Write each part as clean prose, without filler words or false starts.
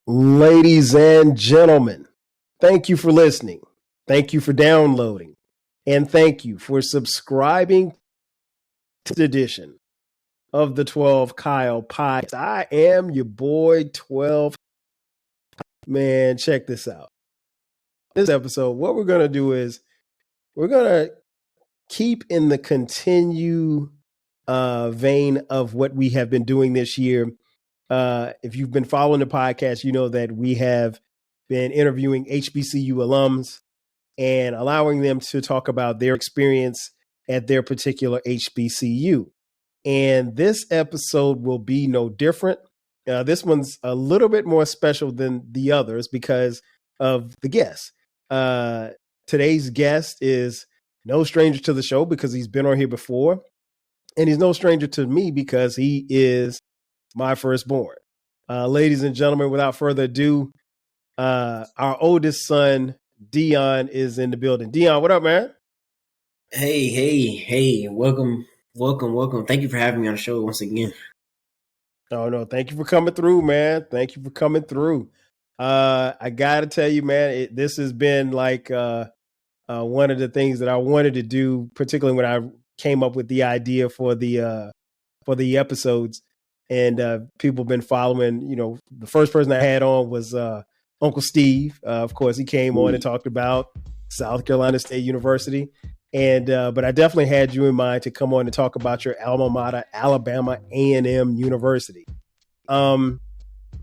Ladies and gentlemen, thank you for listening. Thank you for downloading. And thank you for subscribing to this edition of the 12 Kyle Podcast. I am your boy 12. Man, check this out. This episode, what we're going to do is we're going to keep in the continue vein of what we have been doing this year. If you've been following the podcast, you know that we have been interviewing HBCU alums and allowing them to talk about their experience at their particular HBCU. And this episode will be no different. This one's a little bit more special than the others because of the guest. Today's guest is no stranger to the show because he's been on here before. And he's no stranger to me because he is my firstborn. Ladies and gentlemen, without further ado, our oldest son, Deion, is in the building. Deion, what up, man? Hey. Welcome. Thank you for having me on the show once again. Oh, no. Thank you for coming through, man. Thank you for coming through. I got to tell you, man, this has been like one of the things that I wanted to do, particularly when I came up with the idea for the episodes. And people have been following, the first person I had on was Uncle Steve. Of course, he came on and talked about South Carolina State University. And but I definitely had you in mind to come on and talk about your alma mater, Alabama A&M University.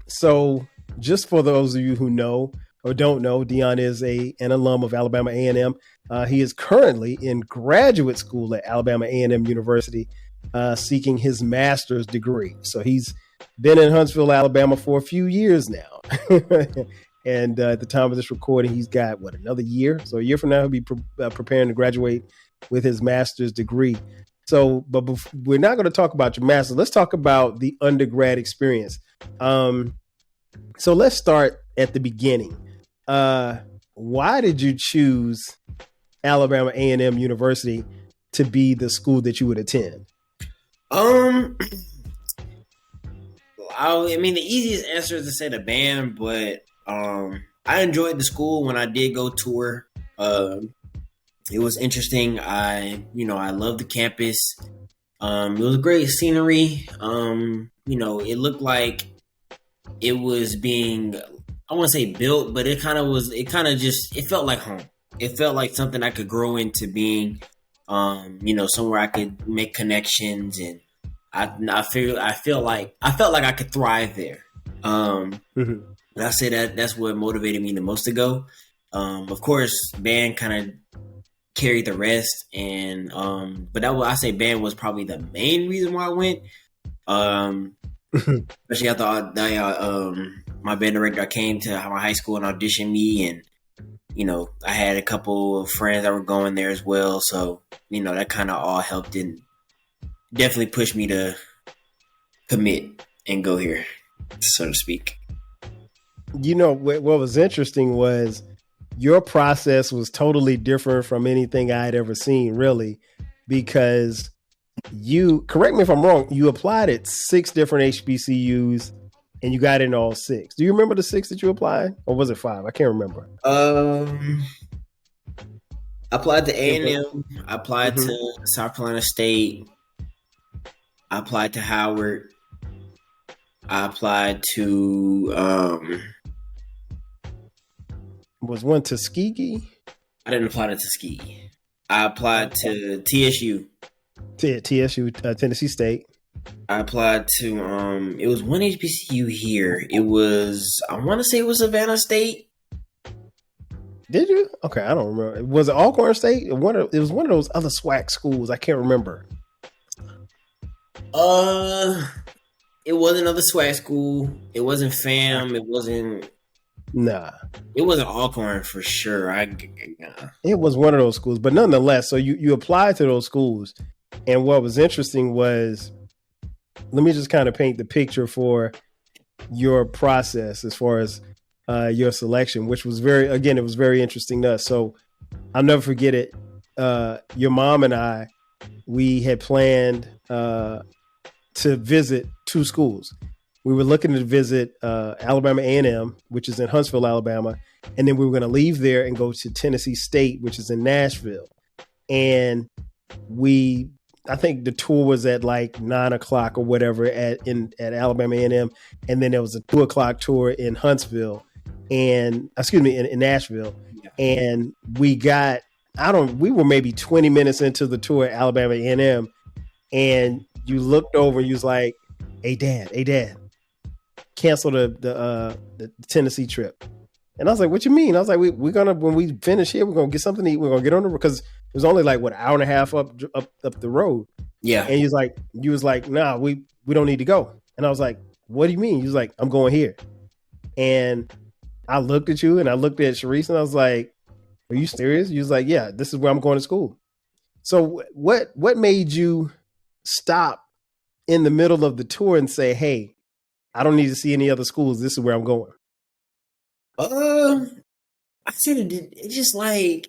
So just for those of you who know or don't know, Deion is an alum of Alabama A&M. He is currently in graduate school at Alabama A&M University, seeking his master's degree. So he's been in Huntsville, Alabama for a few years now. And at the time of this recording, he's got, another year? So a year from now, he'll be preparing to graduate with his master's degree. So, but we're not going to talk about your master's. Let's talk about the undergrad experience. So let's start at the beginning. Why did you choose Alabama A&M University to be the school that you would attend? I mean, the easiest answer is to say the band, but I enjoyed the school when I did go tour. It was interesting. I loved the campus. It was great scenery. It looked like it was being, I won't say built, but it felt like home. It felt like something I could grow into being, somewhere I could make connections, and I felt like I could thrive there. And I say that's what motivated me the most to go. Of course, band kind of carried the rest, and but I say band was probably the main reason why I went. Especially after my band director came to my high school and auditioned me, and I had a couple of friends that were going there as well. So that kind of all helped and definitely pushed me to commit and go here, so to speak. What was interesting was your process was totally different from anything I had ever seen, really, because you, correct me if I'm wrong, you applied at 6 different HBCUs and you got in all 6. Do you remember the 6 that you applied? Or was it 5? I can't remember. I applied to A&M. I applied to South Carolina State. I applied to Howard. I applied to was one Tuskegee? I didn't apply to Tuskegee. I applied to TSU. TSU, Tennessee State. I applied to it was one HBCU here. It was, I want to say it was Savannah State. Did you? Okay, I don't remember. Was it Alcorn State? It was one of those other SWAC schools. I can't remember. It wasn't another SWAC school. It wasn't FAM. It wasn't. Nah. It wasn't Alcorn for sure. It was one of those schools, but nonetheless, so you applied to those schools, and what was interesting was, let me just kind of paint the picture for your process as far as your selection, which was it was very interesting to us. So I'll never forget it. Your mom and I, we had planned to visit 2 schools. We were looking to visit Alabama A&M, which is in Huntsville, Alabama, and then we were going to leave there and go to Tennessee State, which is in Nashville. And I think the tour was at like 9:00 or whatever at Alabama A&M, and then there was a 2:00 tour in Huntsville, and in Nashville, and we were maybe 20 minutes into the tour at Alabama A&M, and you looked over and you was like, hey dad, cancel the Tennessee trip. And I was like, what you mean? I was like, we're gonna, when we finish here, we're gonna get something to eat. We're gonna get on the road, because it was only like an hour and a half up the road. Yeah. And you was like, nah, we don't need to go. And I was like, what do you mean? He was like, I'm going here. And I looked at you and I looked at Sharice and I was like, are you serious? You was like, yeah, this is where I'm going to school. So what made you stop in the middle of the tour and say, hey, I don't need to see any other schools. This is where I'm going? I said it's just like,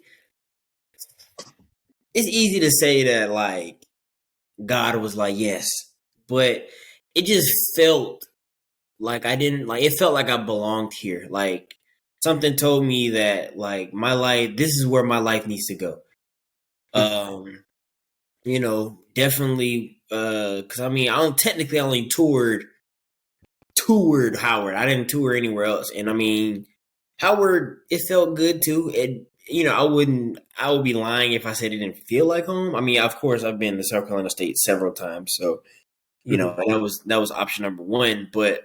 it's easy to say that like God was like, yes, but it just felt like it felt like I belonged here. Like something told me that like my life, this is where my life needs to go. Definitely, cause I mean, I only toured Howard. I didn't tour anywhere else. And I mean, Howard, it felt good too. I would be lying if I said it didn't feel like home. I mean, of course, I've been to South Carolina State several times, so and that was option number one. But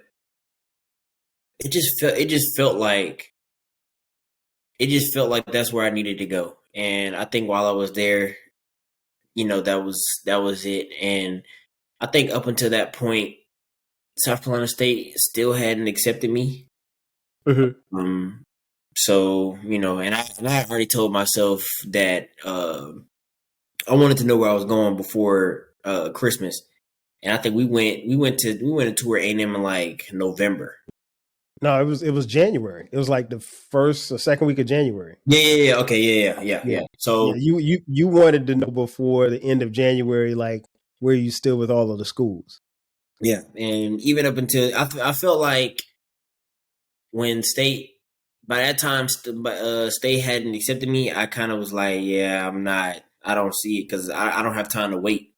it just felt like that's where I needed to go. And I think while I was there, that was it. And I think up until that point, South Carolina State still hadn't accepted me. Mm-hmm. So, and I already told myself that I wanted to know where I was going before Christmas. And I think we went to tour A&M in like November. No, it was January. It was like the first or second week of January. Yeah. Okay. Yeah. So you wanted to know before the end of January, like where you still with all of the schools. Yeah. And even up until I felt like when by that time, State hadn't accepted me, I kind of was like, yeah, I'm not, I don't see it because I don't have time to wait.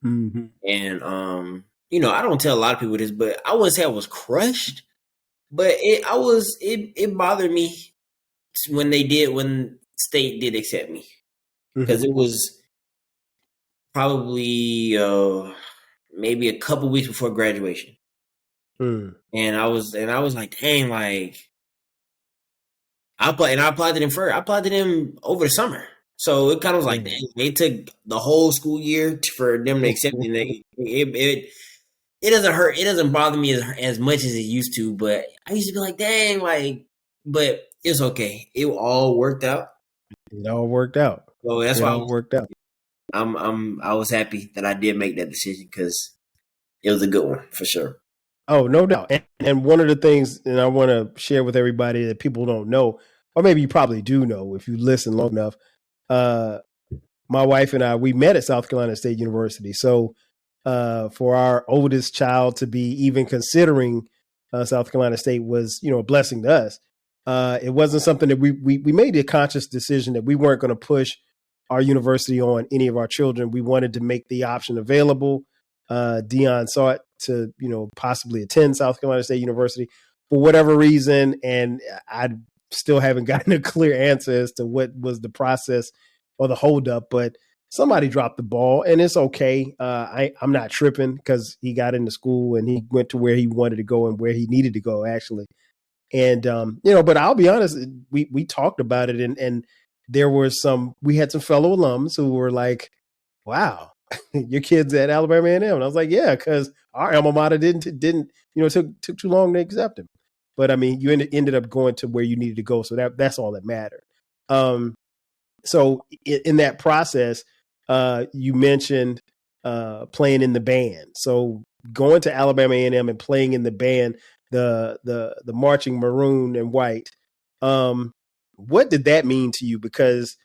Mm-hmm. And, I don't tell a lot of people this, but I wouldn't say I was crushed, but it bothered me when State did accept me, because it was probably maybe a couple weeks before graduation. And I was like, dang, like I applied to them first. I applied to them over the summer. So it kind of was like, dang, they took the whole school year for them to accept me. It doesn't hurt. It doesn't bother me as much as it used to. But I used to be like, dang, like, but it's okay. It all worked out. It all worked out. So that's why it worked out. I was happy that I did make that decision, because it was a good one for sure. Oh, no doubt. And one of the things, and I want to share with everybody that people don't know, or maybe you probably do know if you listen long enough. My wife and I, we met at South Carolina State University. So for our oldest child to be even considering South Carolina State was, a blessing to us. It wasn't something that we made a conscious decision that we weren't going to push our university on any of our children. We wanted to make the option available. Deion sought to, possibly attend South Carolina State University for whatever reason. And I still haven't gotten a clear answer as to what was the process or the holdup, but somebody dropped the ball and it's okay. I'm not tripping, because he got into school and he went to where he wanted to go and where he needed to go, actually. And, but I'll be honest, we talked about it, and there were we had some fellow alums who were like, wow, your kid's at Alabama A&M. And I was like, yeah, because our alma mater didn't took too long to accept him. But I mean, you ended up going to where you needed to go. So that's all that mattered. So in that process, you mentioned playing in the band. So going to Alabama A&M and playing in the band, the marching maroon and white. What did that mean to you? Because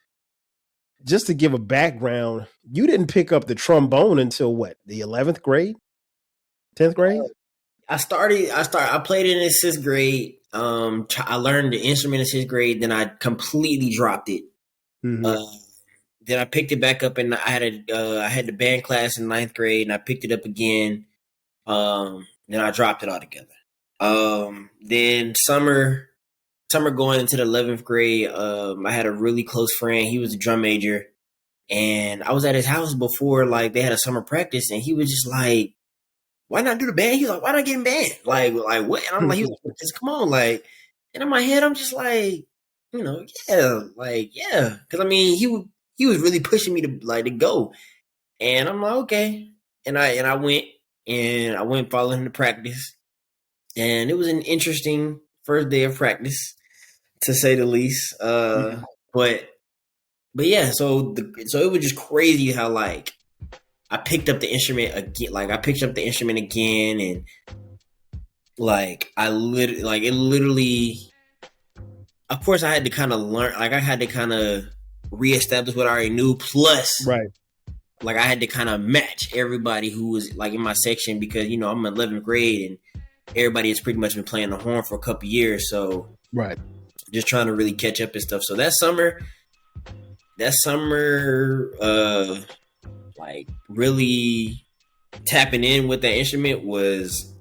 just to give a background, you didn't pick up the trombone until what, the 11th grade, 10th grade? I played it in sixth grade. I learned the instrument in sixth grade. Then I completely dropped it. Mm-hmm. Then I picked it back up, and I had the band class in ninth grade, and I picked it up again. Then I dropped it altogether. Then summer going into the 11th grade, I had a really close friend. He was a drum major, and I was at his house before like they had a summer practice, and he was just like, "Why not do the band?" He was like, "Why not get in band?" Like what? And I'm like, he was like, "Just come on!" Like, and in my head, I'm just like, yeah, because I mean, he was really pushing me to go, and I'm like, okay, and I went following him to practice, and it was an interesting first day of practice, to say the least. But yeah, so it was just crazy how like I picked up the instrument again. Like I picked up the instrument again, and like it literally. Of course, I had to kind of learn. Like I had to kind of reestablish what I already knew. Plus, Right. like I had to kind of match everybody who was like in my section because I'm in 11th grade and everybody has pretty much been playing the horn for a couple years. So Right. just trying to really catch up and stuff. So that summer, like really tapping in with that instrument was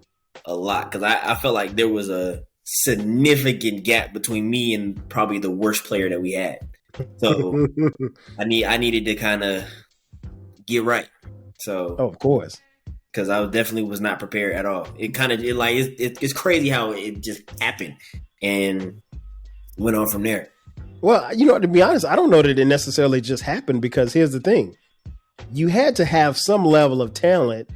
a lot because I felt like there was a significant gap between me and probably the worst player that we had. So I needed to kind of get right. So of course, because I definitely was not prepared at all. It's crazy how it just happened and went on from there. Well, to be honest, I don't know that it necessarily just happened because here's the thing. You had to have some level of talent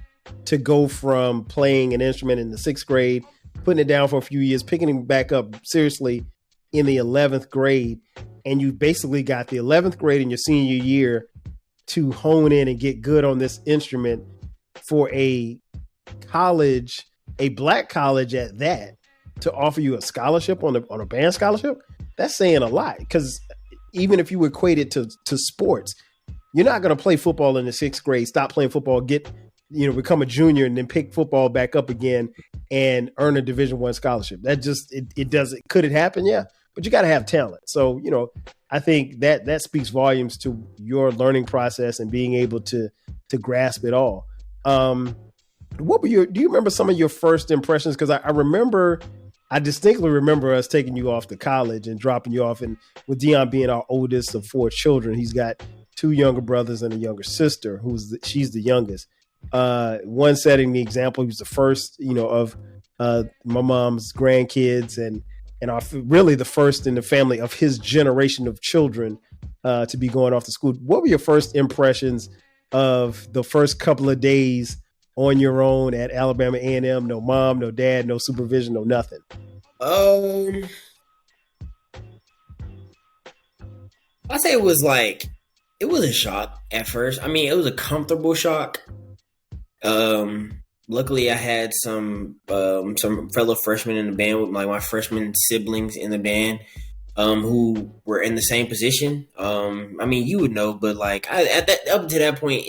to go from playing an instrument in the sixth grade, putting it down for a few years, picking it back up seriously in the 11th grade. And you basically got the 11th grade in your senior year to hone in and get good on this instrument for a college, a black college at that, to offer you a scholarship on a band scholarship. That's saying a lot because even if you equate it to sports, you're not going to play football in the sixth grade, stop playing football, become a junior and then pick football back up again and earn a Division I scholarship. That just, it doesn't, could it happen? Yeah. But you got to have talent. So, I think that speaks volumes to your learning process and being able to grasp it all. Do you remember some of your first impressions? Because I distinctly remember us taking you off to college and dropping you off, and with Deion being our oldest of 4 children, he's got 2 younger brothers and a younger sister she's the youngest. One setting the example, he was the first, of my mom's grandkids and really the first in the family of his generation of children to be going off to school. What were your first impressions of the first couple of days on your own at Alabama A&M? No mom, no dad, no supervision, no nothing. I'd say it was a shock at first. I mean, it was a comfortable shock. Luckily I had some fellow freshmen in the band with my freshman siblings in the band, who were in the same position. I mean, you would know, but up to that point,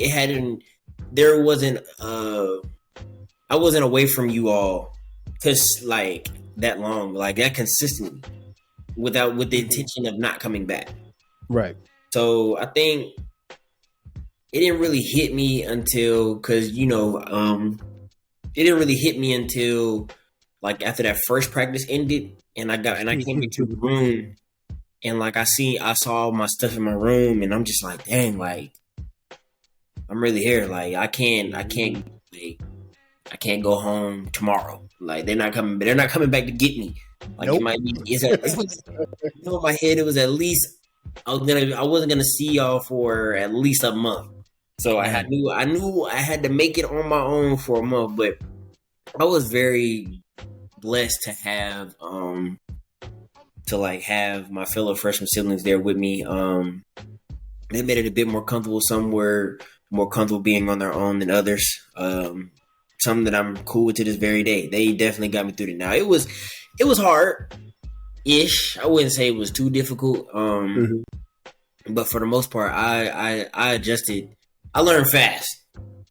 I wasn't away from you all because that long, that consistently with the intention of not coming back. Right. So I think it didn't really hit me until, after that first practice ended and I came into the room and I saw my stuff in my room and I'm just like, dang, I'm really here. I can't go home tomorrow. They're not coming back to get me. Nope. In my head, it was at least I wasn't gonna see y'all for at least a month. So I knew I had to make it on my own for a month, but I was very blessed to have have my fellow freshman siblings there with me. They made it a bit more comfortable. Some were more comfortable being on their own than others. Some that I'm cool with to this very day. They definitely got me through it. Now it was hard-ish. I wouldn't say it was too difficult. But for the most part, I adjusted. I learned fast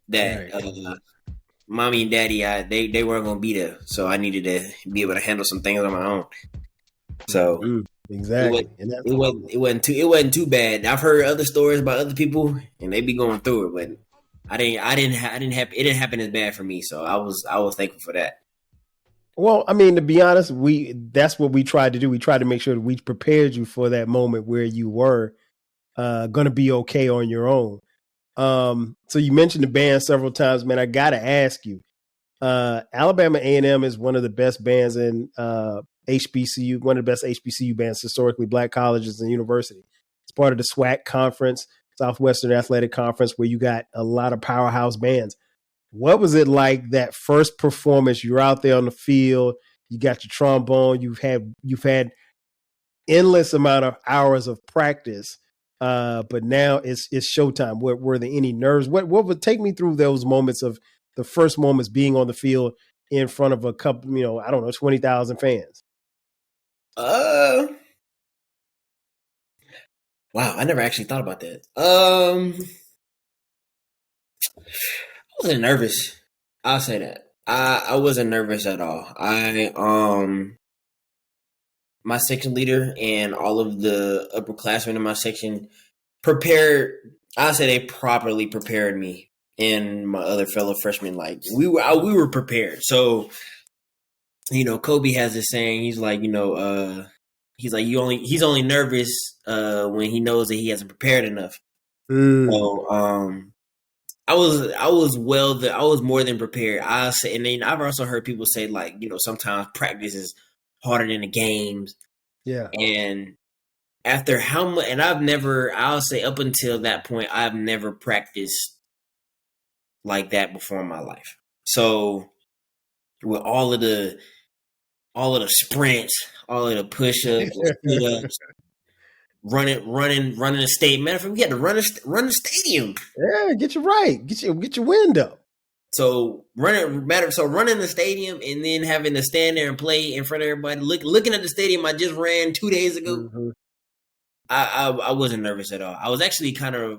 that mommy and daddy, they weren't gonna be there, so I needed to be able to handle some things on my own. So exactly, it wasn't too bad. I've heard other stories about other people, and they be going through it, but it didn't happen as bad for me. So I was thankful for that. Well, I mean, to be honest, that's what we tried to do. We tried to make sure that we prepared you for that moment where you were going to be okay on your own. So you mentioned the band several times, man. I got to ask you, Alabama A&M is one of the best bands in HBCU, one of the best HBCU bands, historically Black colleges and university. It's part of the SWAC conference, Southwestern Athletic Conference, where you got a lot of powerhouse bands. What was it like that first performance? You're out there on the field, you got your trombone, you've had endless amount of hours of practice, but now it's showtime. Were there any nerves? What would take me through those moments of the first moments being on the field in front of a couple, 20,000 fans? Wow, I never actually thought about that. I wasn't nervous. I'll say that. I wasn't nervous at all. My section leader and all of the upperclassmen in my section prepared. I'll say they properly prepared me and my other fellow freshmen. Like we were prepared. So, Kobe has this saying. He's like, he's only nervous when he knows that he hasn't prepared enough. So, I was more than prepared. I say, and then I've also heard people say like, sometimes practice is harder than the games. Yeah. And after how much, and I'll say up until that point, I've never practiced like that before in my life. So with all of the sprints, all of the push-ups, sit-ups, running the stadium. Matter of fact, we had to run the stadium. Yeah, get you right. Get your wind up. So running the stadium and then having to stand there and play in front of everybody, looking at the stadium I just ran 2 days ago. Mm-hmm. I wasn't nervous at all. I was actually I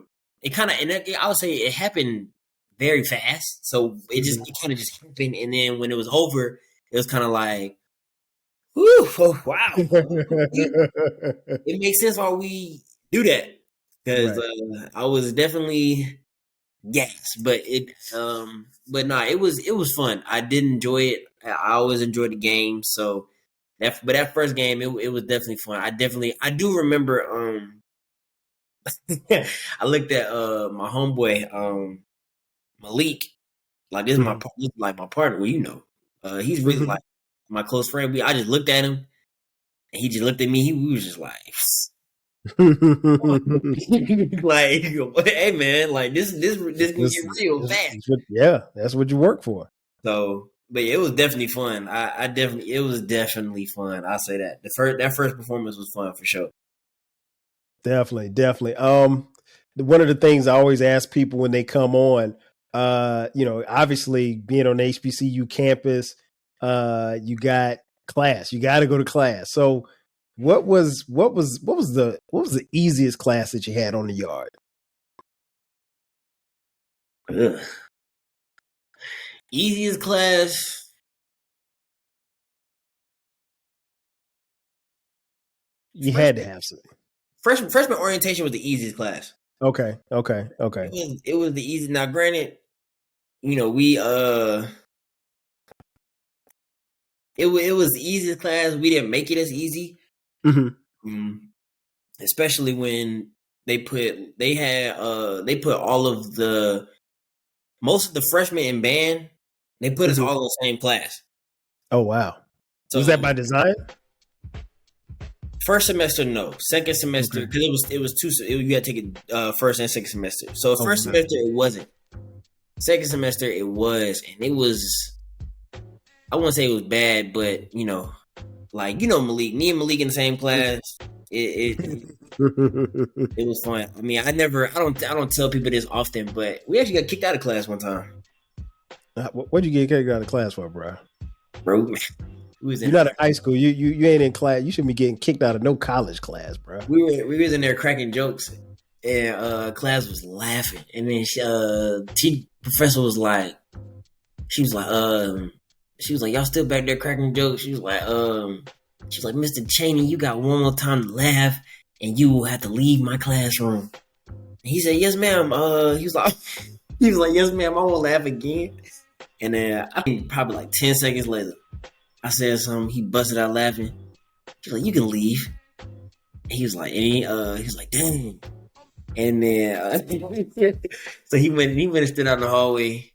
would say it happened very fast. So it kind of just happened, and then when it was over, it was kind of like, whew, oh, wow. It makes sense why we do that, because I was definitely but it was fun. I did enjoy it. I always enjoy the game. So that first game, it was definitely fun. I do remember. I looked at my homeboy Malik. Like this is my partner. Well, he's really like my close friend. I just looked at him, and he just looked at me. We was just like, like, hey man, like this can get real fast. That's what you work for. So, but it was definitely fun. It was definitely fun. I'll say that that first performance was fun for sure. Definitely. One of the things I always ask people when they come on, obviously being on the HBCU campus, you got class. You got to go to class. So, what was the easiest class that you had on the yard? Ugh. Easiest class. You had to have some. Freshman orientation was the easiest class. Okay. It was the easy. Now, granted, we it was the easiest class. We didn't make it as easy. Mm-hmm. Especially when they put all of most of the freshmen in band. They put us all in the same class. Oh wow! So was that by design? First semester, no. Second semester, because it was two. You had to take it first and second semester. So first semester it wasn't. Second semester it was, and it was. I wouldn't say it was bad, but Malik, me and Malik in the same class. It was fun. I mean, I don't tell people this often, but we actually got kicked out of class one time. What'd you get kicked out of class for, bro? You're not in high school. You ain't in class. You shouldn't be getting kicked out of no college class, bro. We was in there cracking jokes, and class was laughing, and then professor was like, she was like, y'all still back there cracking jokes? She was like, Mr. Cheney, you got one more time to laugh, and you will have to leave my classroom. And he said, yes, ma'am. He was like, yes, ma'am. I won't laugh again. And then I think probably like 10 seconds later, I said something. He busted out laughing. He's like, you can leave. And he was like, dang. And then so he went and stood out in the hallway.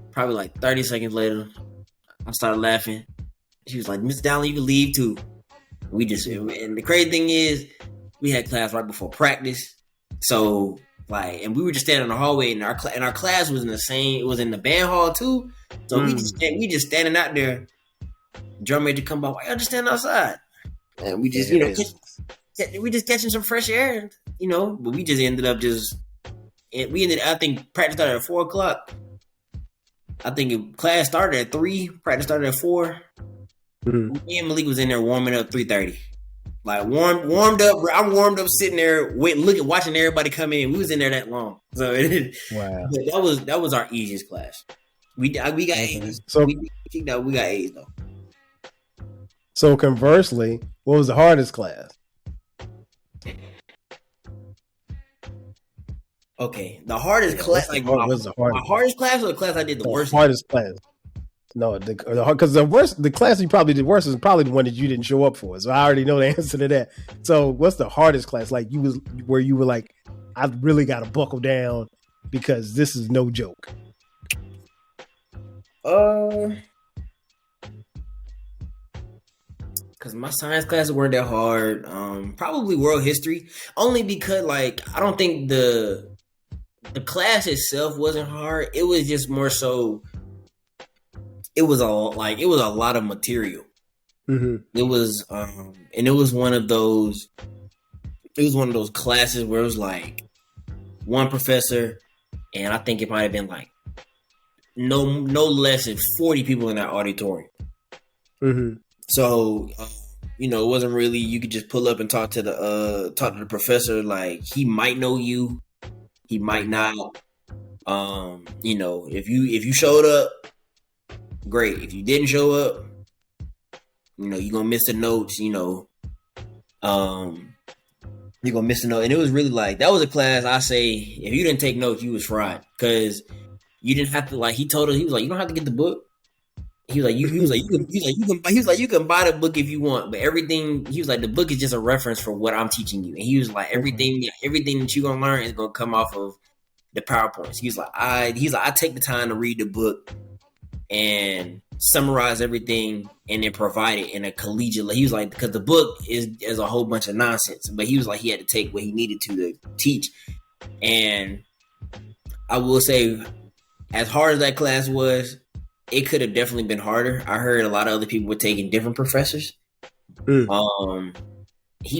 Probably like 30 seconds later, I started laughing. She was like, Miss Dowling, you can leave too. And the crazy thing is, we had class right before practice. So and we were just standing in the hallway, and our class was it was in the band hall too. So we just standing out there. Drum major come by, why y'all just standing outside? And we just, we just catching some fresh air, but we just ended up I think practice started at 4:00. I think class started at 3, practice started at 4. Mm-hmm. Me and Malik was in there warming up 3:30. Like warmed up. I'm warmed up sitting there watching everybody come in. We was in there that long. So wow. That was our easiest class. We got A's. So we got A's though. So conversely, what was the hardest class? Okay, the hardest class. Like my hardest class, or the class I did the worst. Hardest class. No, because the class you probably did worse is probably the one that you didn't show up for. So I already know the answer to that. So what's the hardest class? Like where you were like, I really got to buckle down because this is no joke. Because my science classes weren't that hard. Probably world history, only because I don't think the class itself wasn't hard. It was just more so. It was a lot of material. Mm-hmm. It was and it was one of those. It was one of those classes where it was like one professor, and I think it might have been like no less than 40 people in that auditorium. Mm-hmm. So it wasn't really you could just pull up and talk to the professor. Like he might know you, he might not. If you showed up, great. If you didn't show up, you're gonna miss the notes. You're gonna miss the note. And it was really that was a class. I say if you didn't take notes, you was fried because you didn't have to. He told us, he was like, you don't have to get the book. He was like, you can buy the book if you want, but everything. He was like, the book is just a reference for what I'm teaching you. And he was like, everything that you're gonna learn is gonna come off of the PowerPoints. He's like, I take the time to read the book and summarize everything and then provide it in a collegiate. He was like, because the book is a whole bunch of nonsense, but he was like, he had to take what he needed to teach. And I will say, as hard as that class was, it could have definitely been harder. I heard a lot of other people were taking different professors. He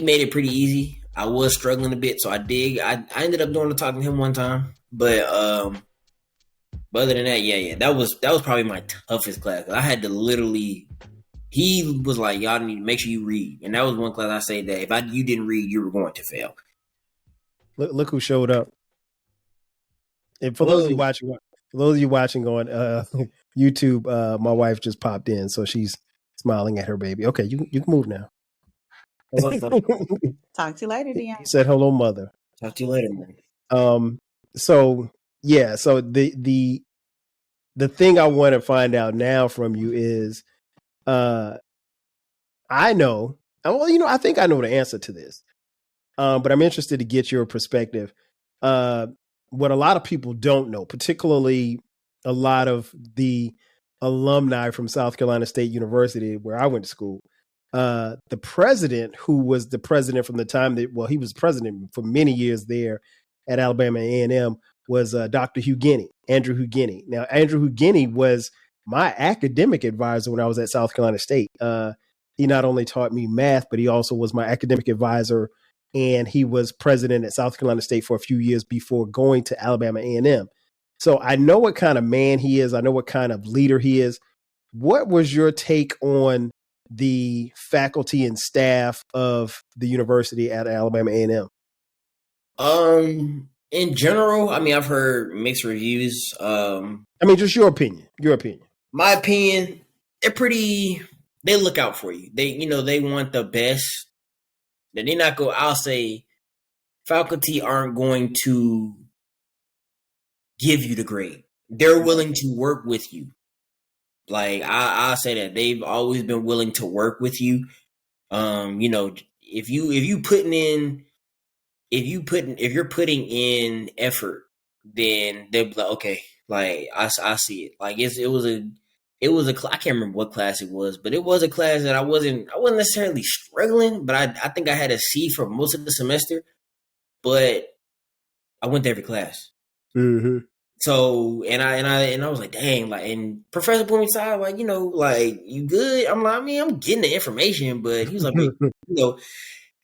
made it pretty easy. I was struggling a bit, so I ended up doing the talking to him one time, but other than that, that was probably my toughest class. I had to literally. He was like, y'all need to make sure you read, and that was one class I say that if you didn't read, you were going to fail. Look who showed up. And for those of you watching on YouTube, my wife just popped in, so she's smiling at her baby. Okay, you can move now. Talk to you later, Deion. He said hello, mother. Talk to you later, man. So the thing I want to find out now from you is, I think I know the answer to this, but I'm interested to get your perspective. What a lot of people don't know, particularly a lot of the alumni from South Carolina State University, where I went to school, the president, who was the president from the time he was president for many years there at Alabama A&M, was Dr. Andrew Hugheni. Now, Andrew Hugheni was my academic advisor when I was at South Carolina State. He not only taught me math, but he also was my academic advisor, and he was president at South Carolina State for a few years before going to Alabama A&M. So I know what kind of man he is. I know what kind of leader he is. What was your take on the faculty and staff of the university at Alabama A&M? In general, I mean, I've heard mixed reviews. I mean, just your opinion. Your opinion. My opinion, they're pretty. They look out for you. They want the best. They're not go. I'll say, faculty aren't going to give you the grade. They're willing to work with you. Like I'll say that they've always been willing to work with you. If you're putting in effort, then they'll be like, okay, like I see it. Like it was a I can't remember what class it was, but it was a class that I wasn't necessarily struggling, but I think I had a C for most of the semester, but I went to every class. Mm-hmm. So and I was like, dang, like, and Professor put me aside, like, like, you good? I'm like, I mean, I'm getting the information, but he was like, and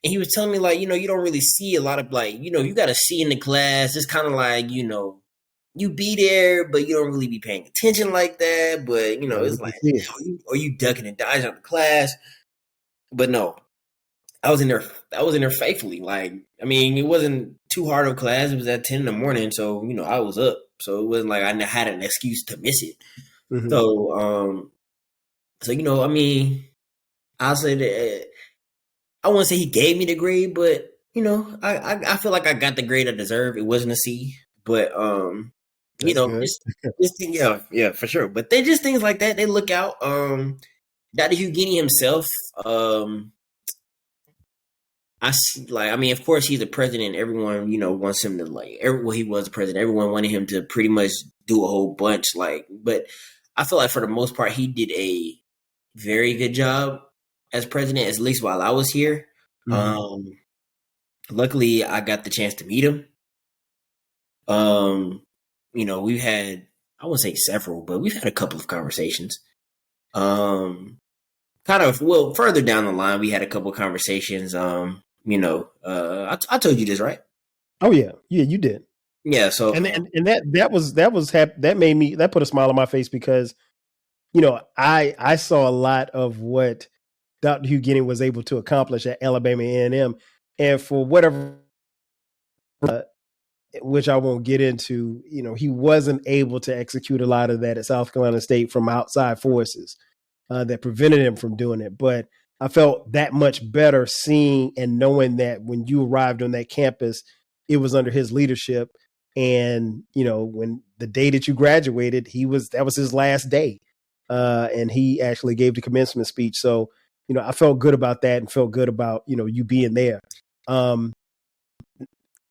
he was telling me, like, you don't really see a lot of, like, you got to see in the class. It's kind of like, you be there, but you don't really be paying attention like that. But, it's like, are you ducking and dodging out of the class? But no, I was in there faithfully. Like, I mean, it wasn't too hard of a class. It was at 10 in the morning. So, I was up. So it wasn't like I had an excuse to miss it. Mm-hmm. So, I mean, I'll say that I wouldn't say he gave me the grade, but I feel like I got the grade I deserve. It wasn't a C, but yeah, for sure. But they just things like that. They look out. Dr. Houdini himself, I see, like, I mean, of course, he's a president. Everyone, wants him to, like, he was a president. Everyone wanted him to pretty much do a whole bunch, like, but I feel like for the most part, he did a very good job as president, at least while I was here. Mm-hmm. Luckily, I got the chance to meet him. We've had, I wouldn't say several, but we've had a couple of conversations. Further down the line, we had a couple of conversations. I told you this, right? Oh yeah, you did. Yeah. So and that put a smile on my face because, I saw a lot of what Dr. Houdini was able to accomplish at Alabama A&M, and for whatever, which I won't get into, he wasn't able to execute a lot of that at South Carolina State from outside forces that prevented him from doing it. But I felt that much better seeing and knowing that when you arrived on that campus, it was under his leadership. And, when the day that you graduated, that was his last day. And he actually gave the commencement speech. So, I felt good about that and felt good about, you being there.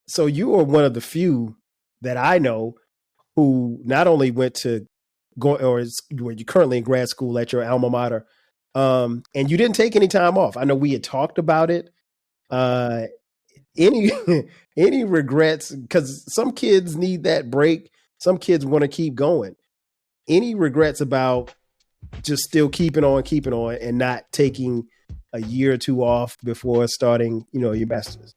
So you are one of the few that I know who not only went to where you're currently in grad school at your alma mater, and you didn't take any time off. I know we had talked about it. Any any regrets? Because some kids need that break. Some kids want to keep going. Any regrets about just still keeping on and not taking a year or two off before starting, your master's?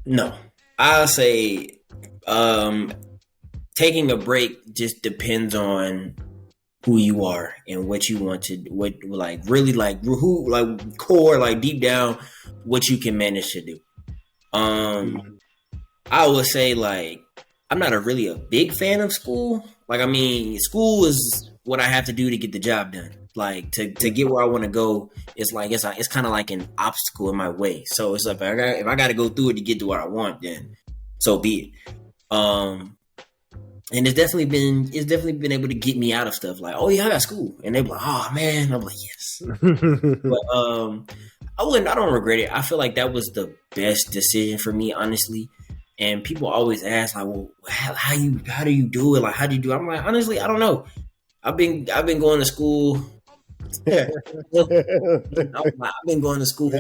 No, I'll say, taking a break just depends on who you are and what you want to, core, like deep down, what you can manage to do. I would say, like, I'm not really a big fan of school. Like, I mean, school is what I have to do to get the job done. Like, to get where I want to go, it's kind of like an obstacle in my way. So it's like, if I got to go through it to get to where I want, then so be it. And it's definitely been able to get me out of stuff. Like, oh yeah, I got school, and they be like, oh man, I'm like, yes. But I don't regret it. I feel like that was the best decision for me, honestly. And people always ask, like, well, how do you do it? Like, how do you do it? I'm like, honestly, I don't know. I've been going to school. I've been going to school.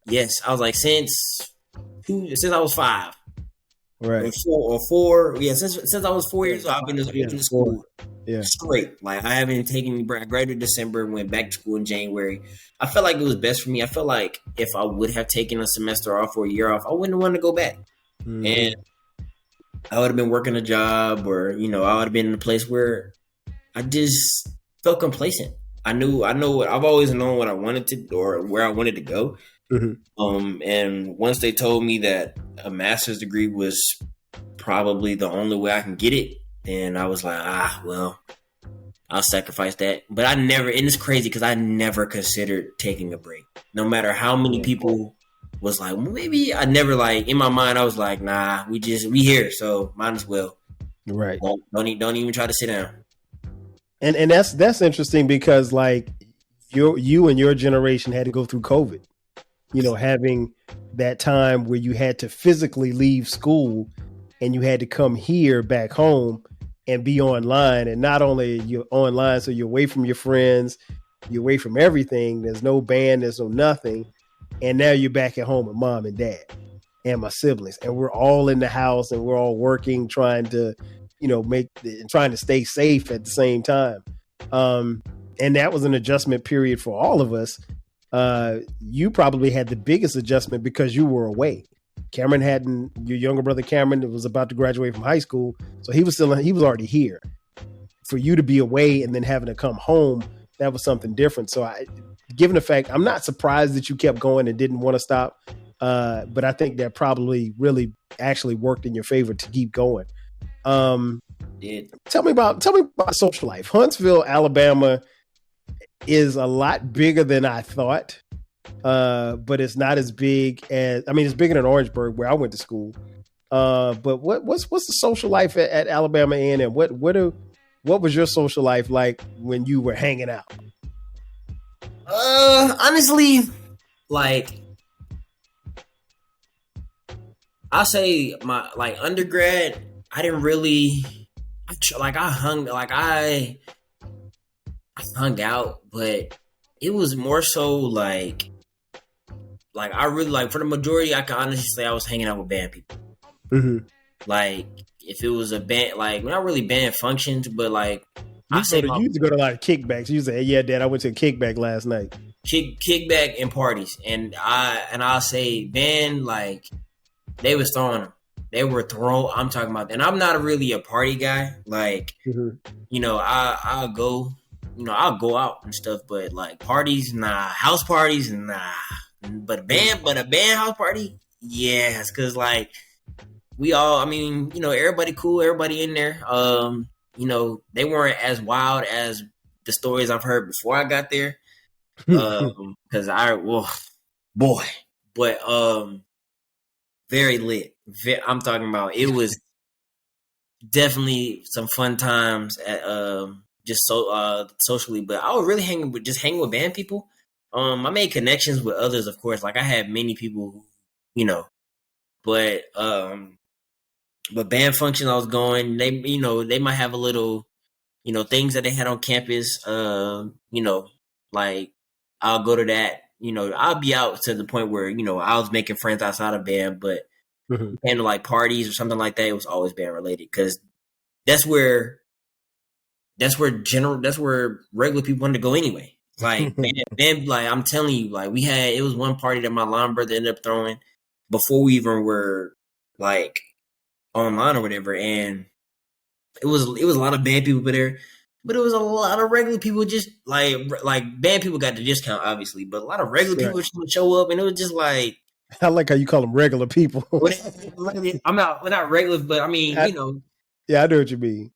Yes, I was like since I was 5. Right. Or four. Yeah, since I was 4 years old, I've been to school. Yeah. Straight. Like, I haven't taken any break. I graduated December, went back to school in January. I felt like it was best for me. I felt like if I would have taken a semester off or a year off, I wouldn't have wanted to go back. Mm-hmm. And I would have been working a job, or, I would have been in a place where I just felt complacent. I've always known what I wanted to or where I wanted to go. And once they told me that a master's degree was probably the only way I can get it, then I was like, well, I'll sacrifice that. But I never, and it's crazy because I never considered taking a break. No matter how many people was like, well, maybe I never like, in my mind, I was like, nah, we here. So might as well. Right. Don't even try to sit down. And that's interesting because like you and your generation had to go through COVID, having that time where you had to physically leave school and you had to come here back home and be online. And not only you're online, so you're away from your friends, you're away from everything. There's no band, there's no nothing. And now you're back at home with mom and dad and my siblings. And we're all in the house and we're all working, trying to, trying to stay safe at the same time. And that was an adjustment period for all of us. You probably had the biggest adjustment because you were away. Your younger brother Cameron was about to graduate from high school. So he was already here. For you to be away and then having to come home, that was something different. So given the fact, I'm not surprised that you kept going and didn't want to stop. But I think that probably really actually worked in your favor to keep going. Tell me about social life. Huntsville, Alabama is a lot bigger than I thought. But it's not as big as, it's bigger than Orangeburg where I went to school. But what's the social life at Alabama A&M? What was your social life like when you were hanging out? Honestly, like I'll say my undergrad, I didn't really I hung out, but it was more so like I really for the majority, I can honestly say I was hanging out with band people. Mm-hmm. Like if it was a band, not really band functions, but you used to go to a lot of kickbacks. You used to say, "Yeah, Dad, I went to a kickback last night." Kickback and parties, and I'll say band they was throwing them. They were thrown. I'm talking about, and I'm not really a party guy. I'll go. I'll go out and stuff, but parties, nah. House parties, nah. But a band house party, yes, because we all, everybody cool, everybody in there. They weren't as wild as the stories I've heard before I got there. Because very lit. I'm talking about, it was definitely some fun times at socially, but I was really hanging with band people. I made connections with others, of course. I had many people who, but band functions I was going, they might have a little, things that they had on campus. I'll go to that. I'll be out to the point where, I was making friends outside of band, but and parties or something like that, it was always band related because that's where regular people wanted to go anyway. Band, I'm telling you, it was one party that my line brother ended up throwing before we even were online or whatever, and it was a lot of band people there, but it was a lot of regular people. Just band people got the discount, obviously, but a lot of regular people would show up, and it was just I like how you call them regular people. I'm not regular, but yeah, I know what you mean.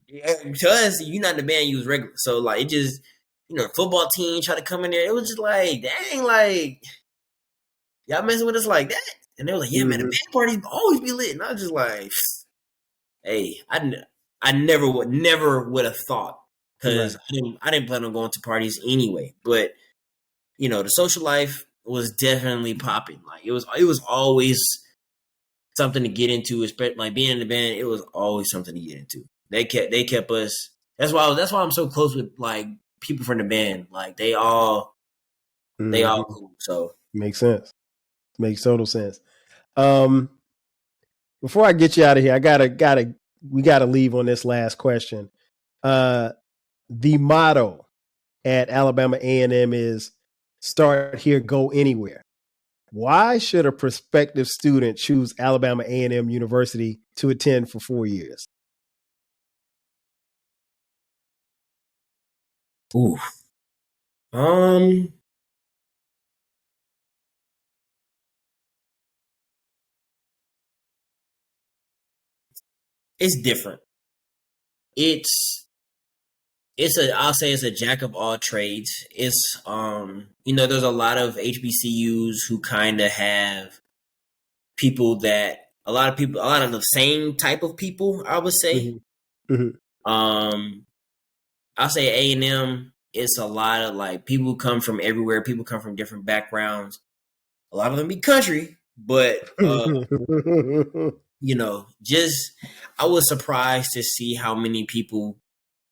Yeah, to us, you're not in the band, you was regular, so it just the football team try to come in there. It was just dang, y'all messing with us like that, and they were like, yeah, man, the band parties always be lit, and I was just hey, I never would have thought because I didn't plan on going to parties anyway. But the social life was definitely popping. It was always something to get into. Especially being in the band, it was always something to get into. They kept us. That's why I'm so close with people from the band. They all cool. So makes sense. Makes total sense. Before I get you out of here, we gotta leave on this last question. The motto at Alabama A&M is "Start here, go anywhere." Why should a prospective student choose Alabama A&M University to attend for 4 years? Ooh, Um, it's different. It's I'll say it's a jack of all trades. It's there's a lot of HBCUs who kind of have people that a lot of the same type of people, I would say. Mm-hmm. Mm-hmm. I'll say A&M, it's a lot of like people who come from everywhere, people come from different backgrounds. A lot of them be country, but just I was surprised to see how many people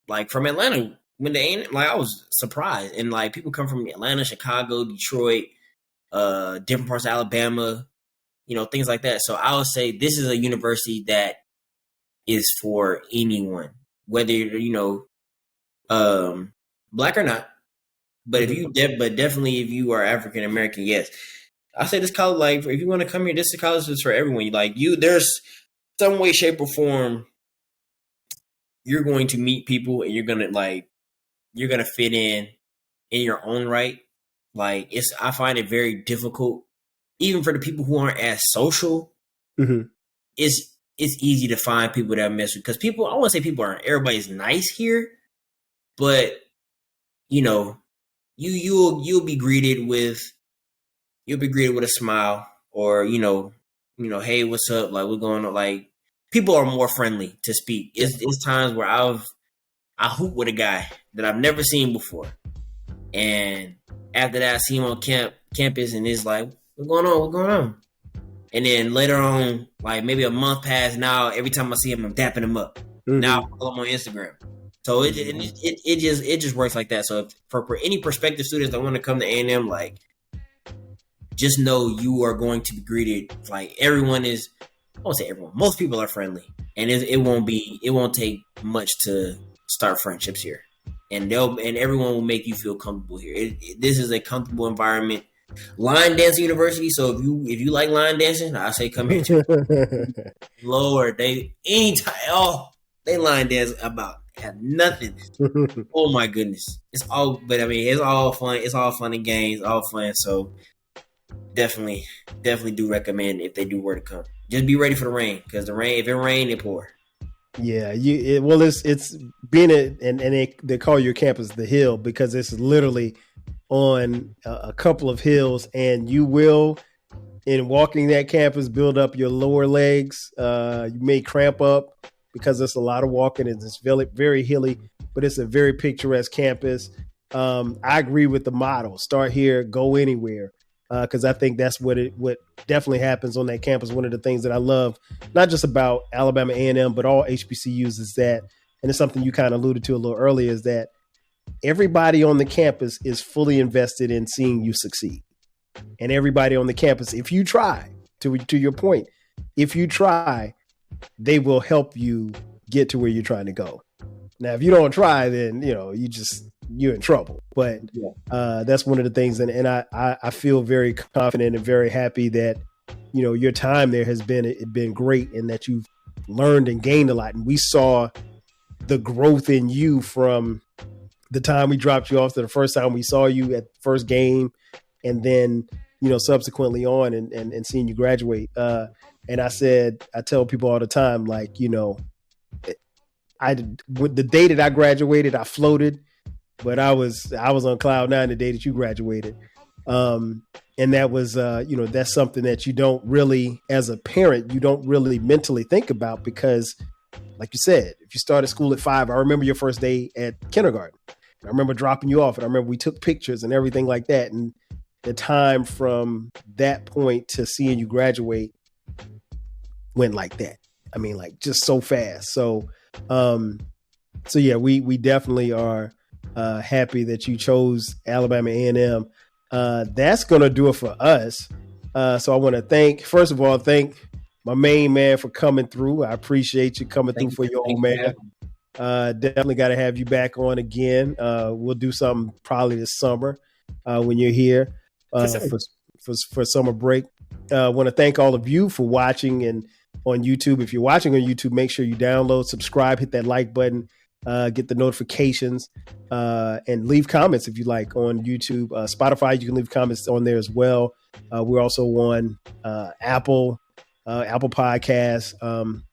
like from Atlanta when they ain't like I was surprised. And like people come from Atlanta, Chicago, Detroit, different parts of Alabama, things like that. So I would say this is a university that is for anyone, whether black or not. But if you but definitely if you are African American, yes. I say this college, like if you want to come here, this college is for everyone. Like there's some way, shape, or form you're going to meet people and you're gonna fit in your own right. Like I find it very difficult, even for the people who aren't as social. Mm-hmm. It's easy to find people that mess with because people. I want to say people aren't. Everybody's nice here, but you'll be greeted with a smile or hey, what's up? Like what's going on? Like people are more friendly to speak. It's times where I hoop with a guy that I've never seen before. And after that, I see him on campus and it's like, what's going on? What's going on? And then later on, like maybe a month passed. Now, every time I see him, I'm dapping him up. Mm-hmm. Now I follow him on Instagram. So it just works like that. So if, for any prospective students that want to come to A&M, like, just know you are going to be greeted. Like everyone is, I won't say everyone, most people are friendly. And it won't take much to start friendships here. And everyone will make you feel comfortable here. This is a comfortable environment. Line dancing university. So if you like line dancing, I say come here too. Lord, they line dance about have nothing. Oh my goodness, it's all fun. It's all fun and games, all fun. So definitely do recommend if they do were to come. Just be ready for the rain because if it rain, it pour. Yeah, it's being and they call your campus the Hill because it's literally on a couple of hills, and you will, in walking that campus, build up your lower legs. You may cramp up because it's a lot of walking and it's very, very hilly, but it's a very picturesque campus. I agree with the motto: start here, go anywhere. Because I think that's what definitely happens on that campus. One of the things that I love, not just about Alabama A&M, but all HBCUs is that, and it's something you kind of alluded to a little earlier, is that everybody on the campus is fully invested in seeing you succeed. And everybody on the campus, if you try, to your point, if you try, they will help you get to where you're trying to go. Now, if you don't try, then, you're in trouble. But that's one of the things. And I feel very confident and very happy that, your time there has been great and that you've learned and gained a lot. And we saw the growth in you from the time we dropped you off to the first time we saw you at the first game. And then, subsequently on and seeing you graduate. And I tell people all the time, like, the day that I graduated, I floated, but I was on cloud nine the day that you graduated. And that was, that's something that you don't really, as a parent, you don't really mentally think about because, like you said, if you started school at 5, I remember your first day at kindergarten. I remember dropping you off, and I remember we took pictures and everything like that. And the time from that point to seeing you graduate went like that. I mean, like just so fast. So yeah, we definitely are happy that you chose Alabama A&M. That's going to do it for us. So I want to first of all, thank my main man for coming through. I appreciate you coming through for your old man. Definitely got to have you back on again. We'll do something probably this summer when you're here for summer break. I want to thank all of you for watching and on YouTube. If you're watching on YouTube, make sure you download, subscribe, hit that like button. get the notifications, and leave comments if you like on YouTube. Spotify, you can leave comments on there as well. We're also on Apple Podcasts,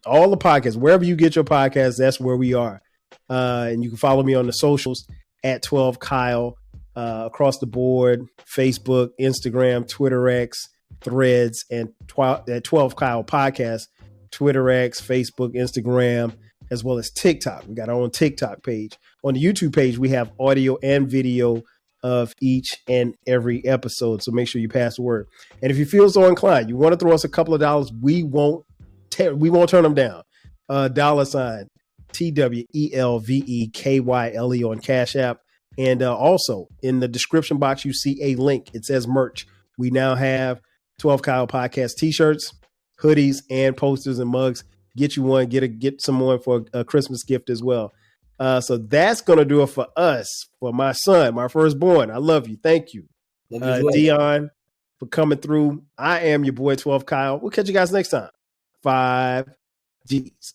all the podcasts, wherever you get your podcasts, that's where we are. And you can follow me on the socials at 12 Kyle, across the board: Facebook, Instagram, Twitter X, Threads, and 12 Kyle Podcast, Twitter X, Facebook, Instagram, as well as TikTok. We got our own TikTok page. On the YouTube page, we have audio and video of each and every episode. So make sure you pass the word. And if you feel so inclined, you want to throw us a couple of dollars, we won't turn them down. $, TWELVEKYLE on Cash App. And also in the description box, you see a link. It says merch. We now have 12 Kyle Podcast t-shirts, hoodies, and posters and mugs. Get you one, get some more for a Christmas gift as well. So that's going to do it for us, for my son, my firstborn. I love you. Thank you. Deion, for coming through. I am your boy, 12 Kyle. We'll catch you guys next time. 5 G's.